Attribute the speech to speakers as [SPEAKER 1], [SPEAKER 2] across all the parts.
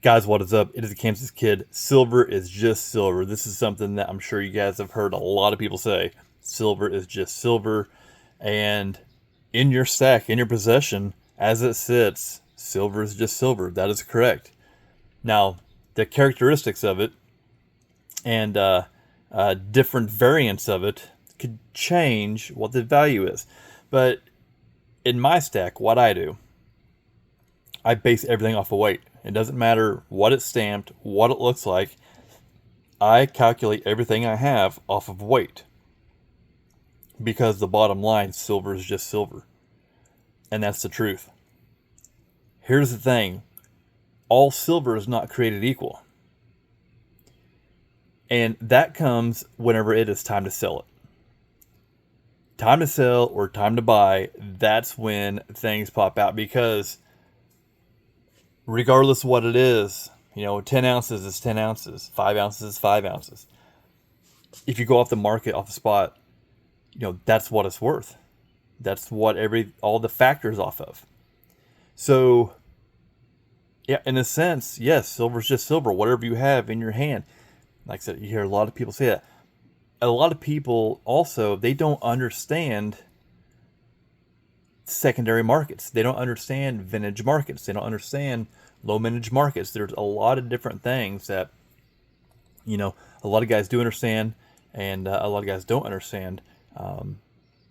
[SPEAKER 1] Guys, what is up? It is the Kansas Kid. Silver is just silver. This is something that I'm sure you guys have heard a lot of people say. Silver is just silver. And in your stack, in your possession, as it sits, silver is just silver. That is correct. Now, the characteristics of it and different variants of it could change what the value is. But in my stack, what I do, I base everything off of weight. It doesn't matter what it's stamped, what it looks like. I calculate everything I have off of weight. Because the bottom line, silver is just silver. And that's the truth. Here's the thing. All silver is not created equal. And that comes whenever it is time to sell it. Time to sell or time to buy, that's when things pop out, because regardless of what it is, 10 ounces is 10 ounces, 5 ounces is 5 ounces. If you go off the market, off the spot, that's what it's worth. That's what all the factors off of. So, yeah, in a sense, yes, silver's just silver. Whatever you have in your hand. Like I said, you hear a lot of people say that. A lot of people also, they don't understand secondary markets. They don't understand vintage markets. They don't understand low mintage markets. There's a lot of different things that, a lot of guys do understand, and a lot of guys don't understand.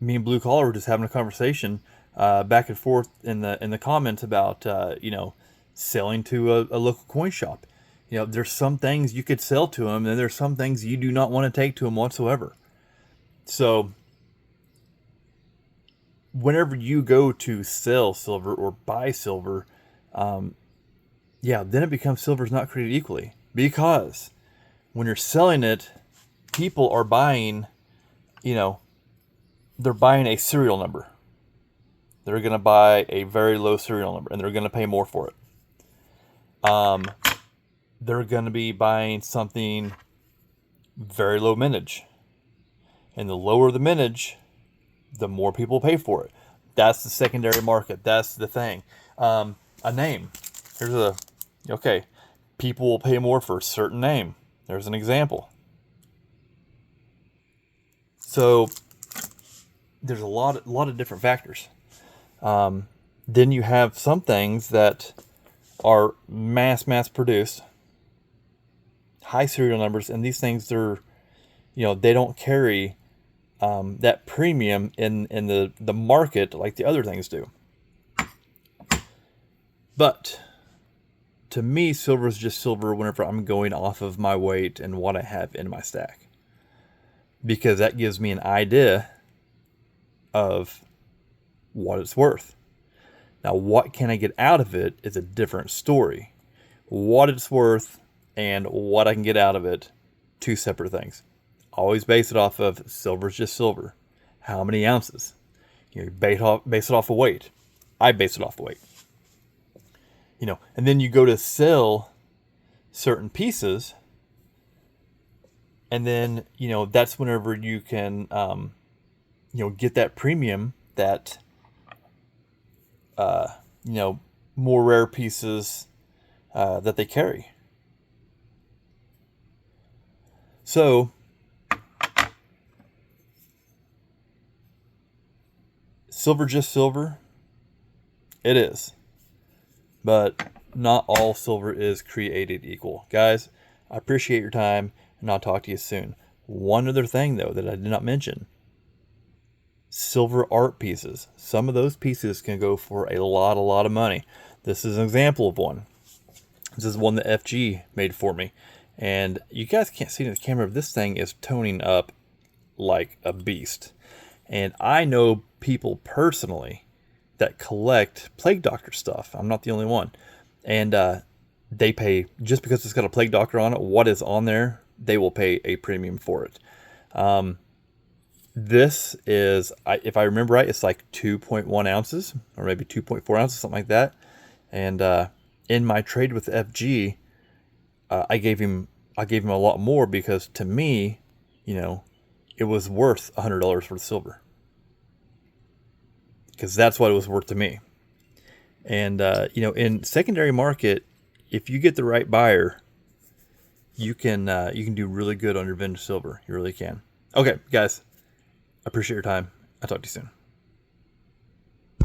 [SPEAKER 1] Me and Blue Collar were just having a conversation back and forth in the comments about selling to a local coin shop. There's some things you could sell to them, and there's some things you do not want to take to them whatsoever. So whenever you go to sell silver or buy silver, then it becomes silver's not created equally. Because when you're selling it, people are buying, they're buying a serial number. They're going to buy a very low serial number, and they're going to pay more for it. They're going to be buying something very low mintage. And the lower the mintage, the more people pay for it. That's the secondary market. That's the thing. A name. People will pay more for a certain name. There's an example. So there's a lot of different factors. Then you have some things that are mass produced, high serial numbers, and these things they don't carry that premium in the market like the other things do. But to me, silver is just silver whenever I'm going off of my weight and what I have in my stack, because that gives me an idea of what it's worth. Now, what can I get out of it is a different story. What it's worth and what I can get out of it, two separate things. Always base it off of silver's just silver. How many ounces? You base it off of weight. I base it off of weight. And then you go to sell certain pieces, and then that's whenever you can get that premium that more rare pieces that they carry. So silver just silver, it is. But not all silver is created equal. Guys, I appreciate your time, and I'll talk to you soon. One other thing, though, that I did not mention. Silver art pieces. Some of those pieces can go for a lot of money. This is an example of one. This is one that FG made for me. And you guys can't see it in the camera, but this thing is toning up like a beast. And I know people personally that collect Plague Doctor stuff. I'm not the only one. And they pay, just because it's got a Plague Doctor on it, what is on there, they will pay a premium for it. This is, if I remember right, it's like 2.1 ounces, or maybe 2.4 ounces, something like that. And in my trade with FG, I gave him a lot more, because to me, it was worth $100 for the silver. Because that's what it was worth to me. And in secondary market, if you get the right buyer, you can do really good on your vintage silver. You really can. Okay, guys, I appreciate your time. I'll talk to you soon.